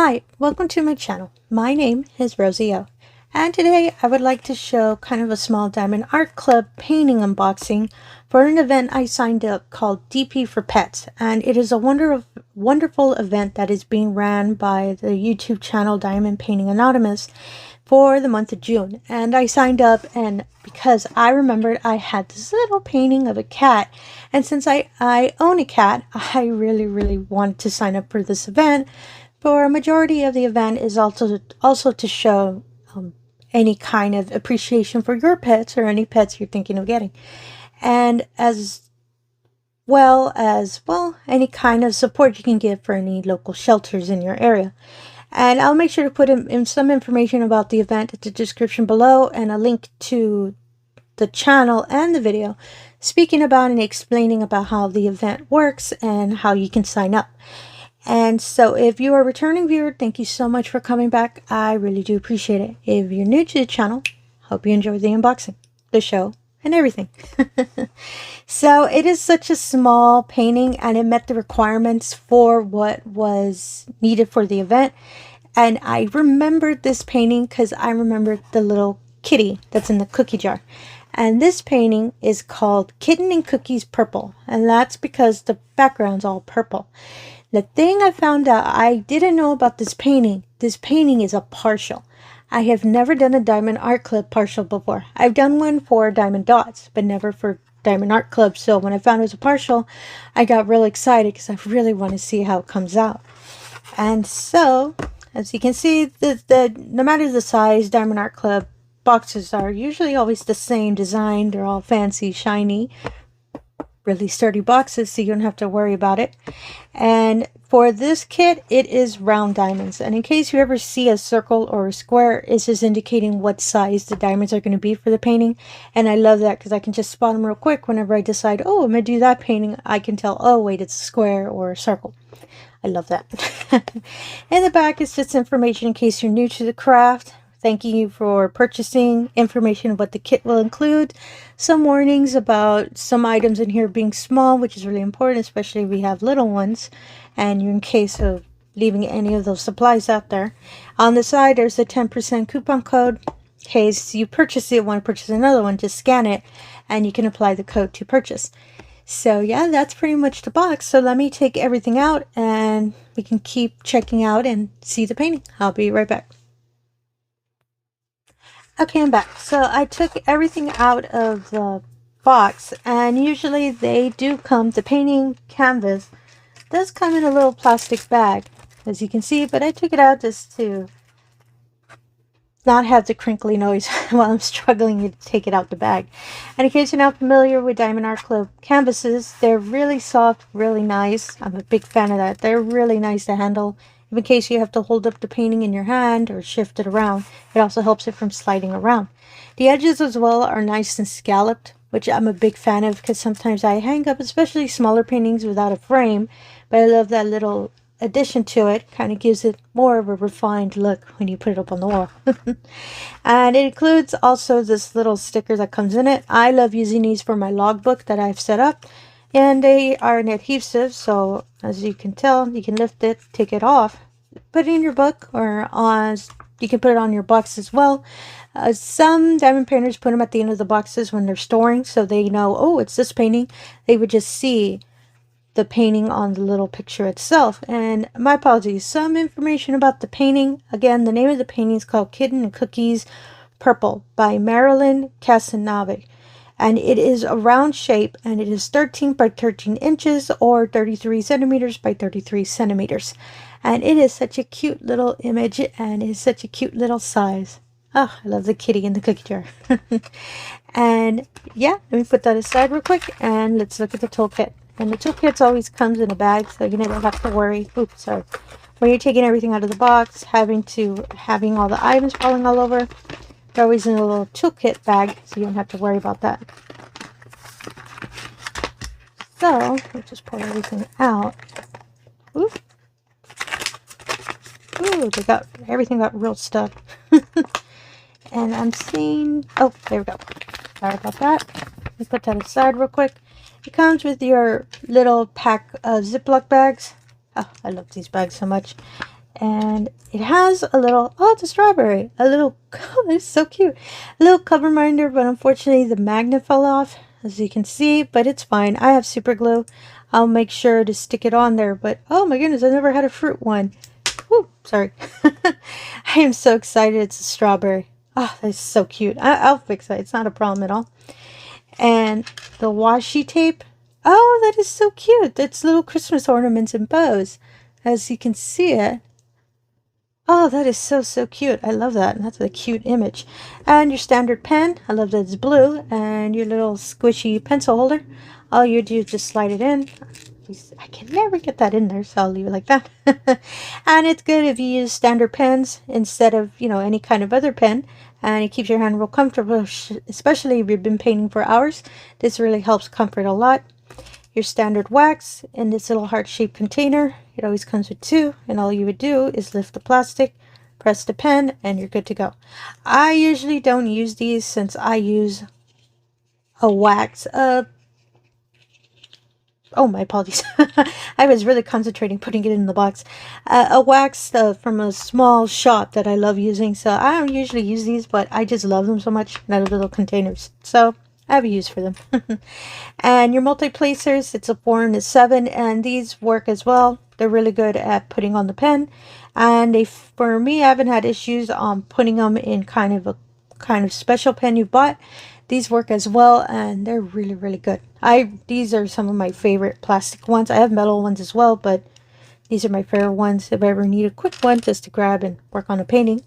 Hi, welcome to my channel. My name is Rosy O, and today I would like to show kind of a small Diamond Art Club painting unboxing for an event I signed up called DP for Pets, and it is a wonderful event that is being ran by the YouTube channel Diamond Painting Anonymous for the month of June. And I signed up, and because I remembered I had this little painting of a cat, and since I own a cat, I really wanted to sign up for this event. For a majority of the event is also to show any kind of appreciation for your pets or any pets you're thinking of getting, and as well as any kind of support you can give for any local shelters in your area. And I'll make sure to put in some information about the event at the description below, and a link to the channel and the video speaking about and explaining about how the event works and how you can sign up. And so if you are a returning viewer, thank you so much for coming back. I really do appreciate it. If you're new to the channel, hope you enjoyed the unboxing, the show, and everything. So it is such a small painting, and it met the requirements for what was needed for the event. And I remembered this painting because I remembered the little kitty that's in the cookie jar. And this painting is called Kitten and Cookies Purple, and that's because the background's all purple. The thing I found out I didn't know about this painting is a partial. I have never done a Diamond Art Club partial before. I've done one for Diamond Dots, but never for Diamond Art Club. So when I found it was a partial, I got really excited because I really want to see how it comes out. And so, as you can see, no matter the size, Diamond Art Club boxes are usually always the same design. They're all fancy, shiny, really sturdy boxes, so you don't have to worry about it. And for this kit, it is round diamonds, and in case you ever see a circle or a square, it's just indicating what size the diamonds are going to be for the painting. And I love that because I can just spot them real quick whenever I decide, oh, I'm going to do that painting. I can tell, oh wait, it's a square or a circle. I love that. In the back is just information in case you're new to the craft. Thanking you for purchasing, information of what the kit will include, some warnings about some items in here being small, which is really important, especially if we have little ones, and you're in case of leaving any of those supplies out there. On the side, there's a 10% coupon code. In case you purchase it, want to purchase another one, just scan it, and you can apply the code to purchase. So yeah, that's pretty much the box. So let me take everything out, and we can keep checking out and see the painting. I'll be right back. Okay, I'm back. So I took everything out of the box, and usually they do come, the painting canvas does come in a little plastic bag, as you can see, but I took it out just to not have the crinkly noise while I'm struggling to take it out the bag. And in case you're not familiar with Diamond Art Club canvases, they're really soft, really nice. I'm a big fan of that. They're really nice to handle. In case you have to hold up the painting in your hand or shift it around, it also helps it from sliding around. The edges as well are nice and scalloped, which I'm a big fan of because sometimes I hang up especially smaller paintings without a frame, but I love that little addition to it. Kind of gives it more of a refined look when you put it up on the wall. And it includes also this little sticker that comes in it. I love using these for my logbook that I've set up. And they are an adhesive, so as you can tell, you can lift it, take it off, put it in your book, or you can put it on your box as well. Some diamond painters put them at the end of the boxes when they're storing, so they know, oh, it's this painting. They would just see the painting on the little picture itself. And my apologies, some information about the painting. Again, the name of the painting is called Kitten and Cookies Purple by Marilyn Casanave. And it is a round shape, and it is 13 by 13 inches or 33 centimeters by 33 centimeters. And it is such a cute little image, and it is such a cute little size. Oh, I love the kitty in the cookie jar. And yeah, let me put that aside real quick, and let's look at the toolkit. And the toolkit always comes in a bag, so you never have to worry. Oops, sorry. When you're taking everything out of the box, having all the items falling all over, they're always in a little toolkit bag, so you don't have to worry about that. So, let's just pull everything out. Ooh. Ooh, everything got real stuck. And I'm seeing, oh, there we go. Sorry about that. Let me put that aside real quick. It comes with your little pack of Ziploc bags. Oh, I love these bags so much. And it has a little, oh, it's a strawberry, a little, oh, it's so cute, a little cover minder, but unfortunately the magnet fell off, as you can see, but it's fine. I have super glue. I'll make sure to stick it on there, but oh my goodness, I never had a fruit one. Woo, sorry. I am so excited. It's a strawberry. Oh, that's so cute. I'll fix that. It's not a problem at all. And the washi tape. Oh, that is so cute. It's little Christmas ornaments and bows, as you can see it. Oh, that is so, so cute. I love that. That's a cute image. And your standard pen. I love that it's blue. And your little squishy pencil holder. All you do is just slide it in. I can never get that in there, so I'll leave it like that. And it's good if you use standard pens instead of, you know, any kind of other pen. And it keeps your hand real comfortable, especially if you've been painting for hours. This really helps comfort a lot. Your standard wax in this little heart-shaped container. It always comes with two, and all you would do is lift the plastic, press the pen, and you're good to go. I usually don't use these since I use a wax. Oh, my apologies. I was really concentrating putting it in the box. A wax from a small shop that I love using. So I don't usually use these, but I just love them so much. They're little containers. So I have a use for them. And your multi-placers, it's a 4 and a 7, and these work as well. They're really good at putting on the pen, and for me, I haven't had issues on putting them in kind of special pen you bought. These work as well, and they're really, really good. These are some of my favorite plastic ones. I have metal ones as well, but these are my favorite ones if I ever need a quick one just to grab and work on a painting.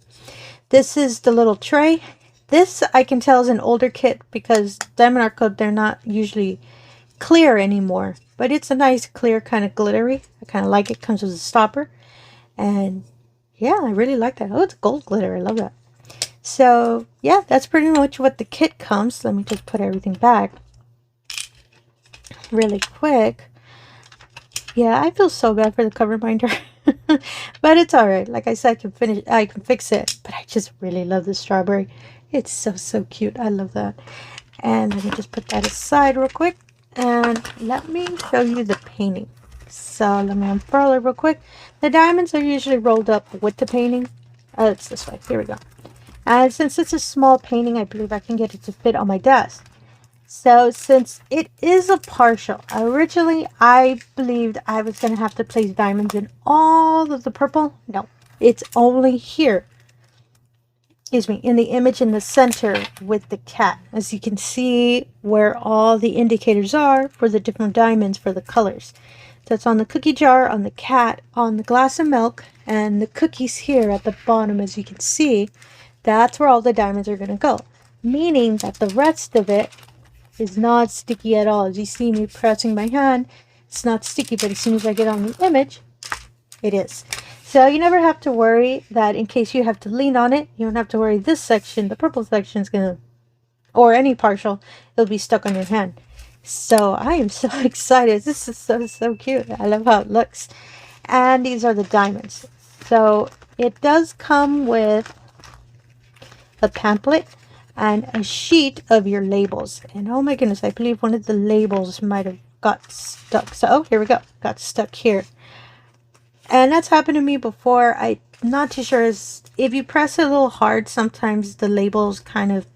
This is the little tray. This I can tell is an older kit because DiamondArtClub, they're not usually clear anymore. But it's a nice clear kind of glittery. I kind of like it. Comes with a stopper. And yeah, I really like that. Oh, it's gold glitter. I love that. So yeah, that's pretty much what the kit comes. Let me just put everything back really quick. Yeah, I feel so bad for the cover binder. But it's alright. Like I said, I can fix it. But I just really love the strawberry. It's so, so cute. I love that. And let me just put that aside real quick. And let me show you the painting. So let me unfurl it real quick. The diamonds are usually rolled up with the painting. It's this way. Here we go. And since it's a small painting, I believe I can get it to fit on my desk. So since it is a partial, originally I believed I was going to have to place diamonds in all of the purple. No, it's only here. Excuse me, in the image in the center with the cat. As you can see where all the indicators are for the different diamonds for the colors. So it's on the cookie jar, on the cat, on the glass of milk, and the cookies here at the bottom, as you can see. That's where all the diamonds are going to go. Meaning that the rest of it is not sticky at all. As you see me pressing my hand, it's not sticky, but as soon as I get on the image, it is. So you never have to worry that in case you have to lean on it, you don't have to worry this section, the purple section is going to, or any partial, it'll be stuck on your hand. So I am so excited. This is so, so cute. I love how it looks. And these are the diamonds. So it does come with a pamphlet and a sheet of your labels. And oh my goodness, I believe one of the labels might have got stuck. So oh, here we go. Got stuck here. And that's happened to me before. I'm not too sure. If you press it a little hard, sometimes the labels kind of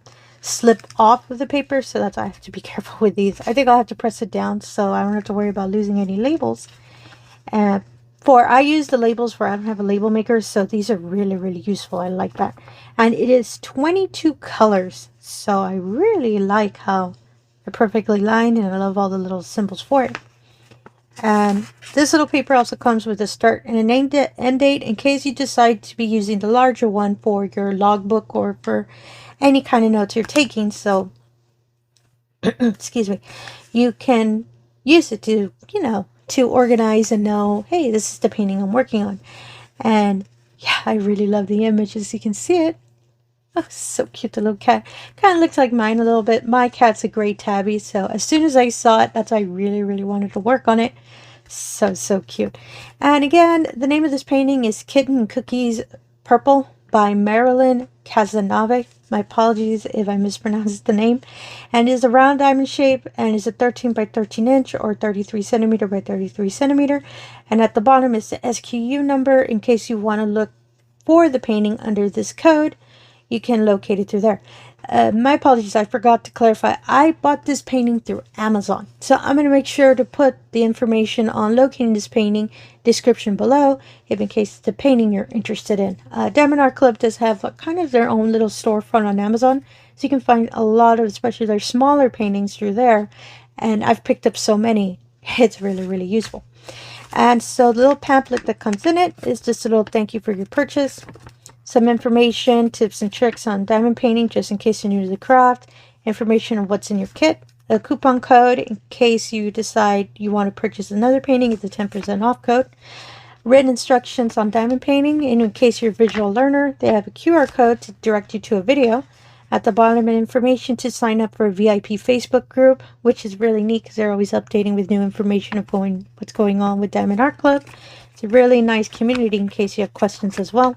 slip off of the paper. So that's why I have to be careful with these. I think I'll have to press it down so I don't have to worry about losing any labels. And I use the labels where I don't have a label maker. So these are really, really useful. I like that. And it is 22 colors. So I really like how they're perfectly lined. And I love all the little symbols for it. And this little paper also comes with a start and an end date in case you decide to be using the larger one for your logbook or for any kind of notes you're taking. So, excuse me, you can use it to, you know, to organize and know, hey, this is the painting I'm working on. And yeah, I really love the image as you can see it. Oh, so cute, the little cat. Kind of looks like mine a little bit. My cat's a gray tabby, so as soon as I saw it, that's why I really, really wanted to work on it. So, so cute. And again, the name of this painting is Kitten and Cookies Purple by Marilyn Casanave. My apologies if I mispronounced the name. And it is a round diamond shape, and is a 13 by 13 inch or 33 centimeter by 33 centimeter. And at the bottom is the SKU number in case you want to look for the painting under this code. You can locate it through there. My apologies, I forgot to clarify. I bought this painting through Amazon. So I'm going to make sure to put the information on locating this painting description below, if in case it's the painting you're interested in. Diamond Art Club does have kind of their own little storefront on Amazon. So you can find a lot of, especially their smaller paintings through there. And I've picked up so many. It's really, really useful. And so the little pamphlet that comes in it is just a little thank you for your purchase. Some information, tips and tricks on diamond painting, just in case you're new to the craft. Information on what's in your kit. A coupon code in case you decide you want to purchase another painting. It's a 10% off code. Written instructions on diamond painting. And in case you're a visual learner, they have a QR code to direct you to a video. At the bottom, information to sign up for a VIP Facebook group, which is really neat because they're always updating with new information of what's going on with Diamond Art Club. It's a really nice community in case you have questions as well.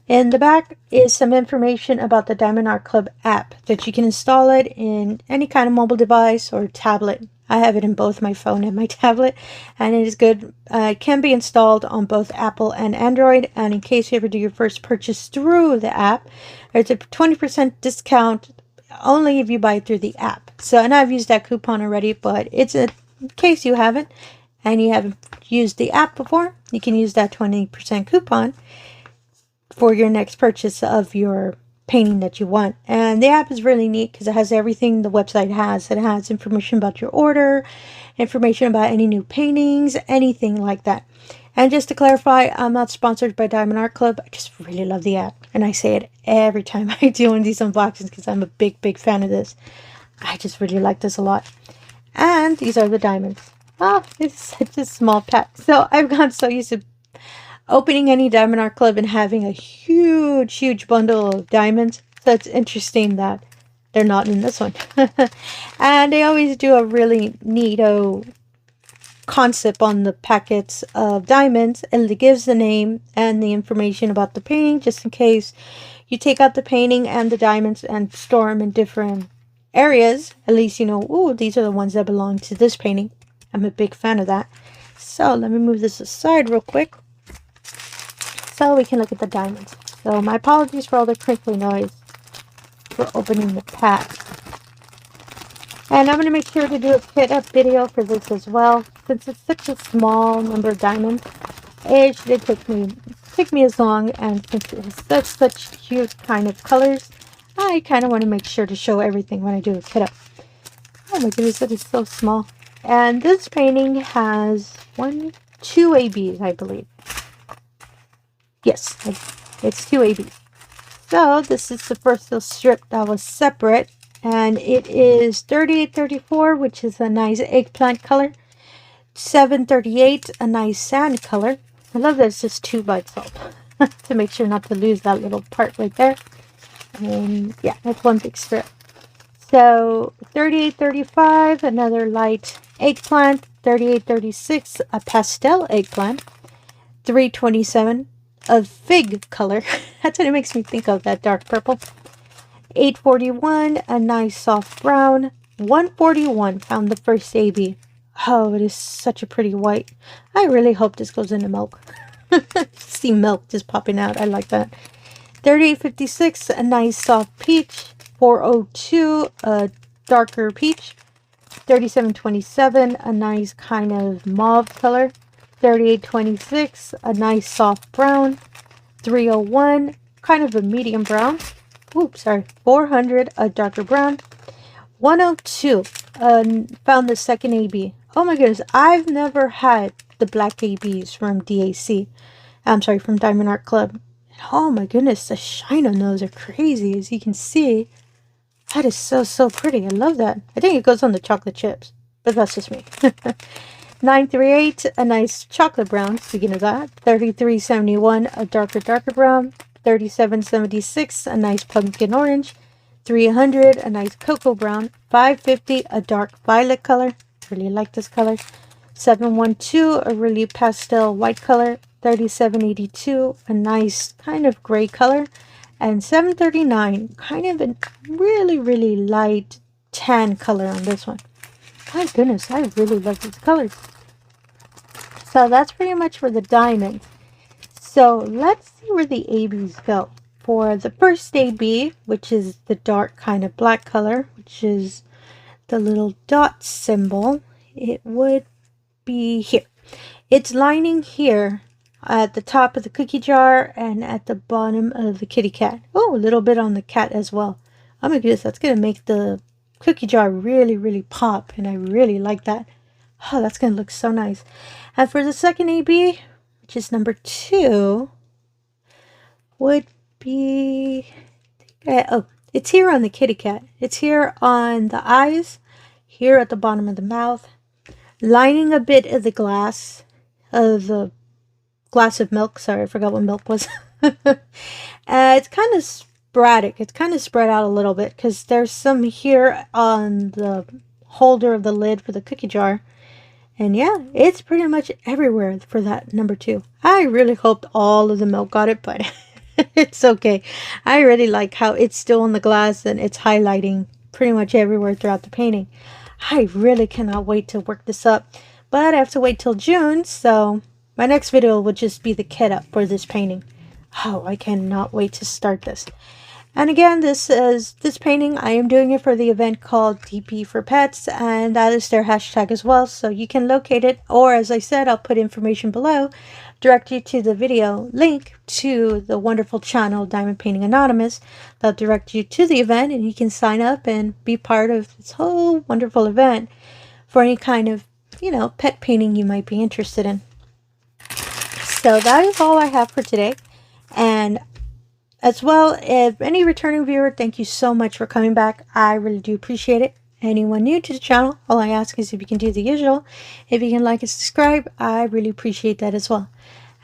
In the back is some information about the Diamond Art Club app that you can install it in any kind of mobile device or tablet. I have it in both my phone and my tablet, and it is good. It can be installed on both Apple and Android, and in case you ever do your first purchase through the app, there's a 20% discount only if you buy it through the app. So, and I've used that coupon already, but it's in case you haven't, and you haven't used the app before, you can use that 20% coupon for your next purchase of your painting that you want. And the app is really neat because it has everything the website has. It has information about your order, information about any new paintings, anything like that. And just to clarify, I'm not sponsored by Diamond Art Club. I just really love the app, and I say it every time I do one of these unboxings because I'm a big fan of this. I just really like this a lot. And these are the diamonds. Oh, it's such a small pack. So I've gotten so used to opening any Diamond Art Club and having a huge bundle of diamonds. So it's interesting that they're not in this one. And they always do a really neato concept on the packets of diamonds, and it gives the name and the information about the painting, just in case you take out the painting and the diamonds and store them in different areas. At least you know, oh, these are the ones that belong to this painting. I'm a big fan of that. So let me move this aside real quick so we can look at the diamonds. So my apologies for all the crinkly noise for opening the pack. And I'm going to make sure to do a kit up video for this as well, since it's such a small number of diamonds. It should take me as long, and since it has such cute kind of colors, I kind of want to make sure to show everything when I do a kit up. Oh my goodness, it is so small. And this painting has two ABs, I believe. Yes, it's two ABs. So this is the first little strip that was separate, and it is 3834, which is a nice eggplant color. 738, a nice sand color. I love that it's just 2 by itself to make sure not to lose that little part right there. And yeah, that's one big strip. So 3835, another light eggplant. 3836, a pastel eggplant. 327, a fig color. That's what it makes me think of, that dark purple. 841, a nice soft brown. 141, found the first AB. Oh, it is such a pretty white. I really hope this goes into milk. See milk just popping out. I like that. 3856, a nice soft peach. 402, a darker peach. 3727, a nice kind of mauve color. 3826, a nice soft brown. 301, kind of a medium brown. Oops, sorry. 400, a darker brown. 102, found the second AB. Oh my goodness, I've never had the black ABs from DAC. I'm sorry, from Diamond Art Club. Oh my goodness, the shine on those are crazy. As you can see, that is so pretty. I love that. I think it goes on the chocolate chips, but that's just me. 938, a nice chocolate brown. Speaking of that, 3371, a darker brown. 3776, a nice pumpkin orange. 300, a nice cocoa brown. 550, a dark violet color. Really like this color. 712, a really pastel white color. 3782, a nice kind of gray color. And 739, kind of a really light tan color on this one. My goodness, I really love these colors. So that's pretty much for the diamonds. So let's see where the ABs go. For the first AB, which is the dark kind of black color, which is the little dot symbol, it would be here. It's lining here at the top of the cookie jar and at the bottom of the kitty cat. Oh, a little bit on the cat as well. Oh my goodness, that's going to make the cookie jar really pop, and I really like that. Oh, that's going to look so nice. And for the second AB, which is number 2, would be... oh, it's here on the kitty cat. It's here on the eyes, here at the bottom of the mouth, lining a bit of the glass of milk. Sorry, I forgot what milk was. It's kind of sporadic. It's kind of spread out a little bit because there's some here on the holder of the lid for the cookie jar. And yeah, it's pretty much everywhere for that number 2. I really hoped all of the milk got it, but it's okay. I really like how it's still on the glass and it's highlighting pretty much everywhere throughout the painting. I really cannot wait to work this up, but I have to wait till June, so my next video will just be the kit up for this painting. Oh, I cannot wait to start this. And again, this painting, I am doing it for the event called DP for Pets, and that is their hashtag as well, so you can locate it, or as I said, I'll put information below, direct you to the video link to the wonderful channel Diamond Painting Anonymous. That'll direct you to the event, and you can sign up and be part of this whole wonderful event for any kind of, you know, pet painting you might be interested in. So that is all I have for today. And as well, if any returning viewer, thank you so much for coming back. I really do appreciate it. Anyone new to the channel, all I ask is if you can do the usual. If you can like and subscribe, I really appreciate that as well.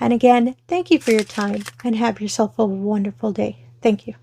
And again, thank you for your time and have yourself a wonderful day. Thank you.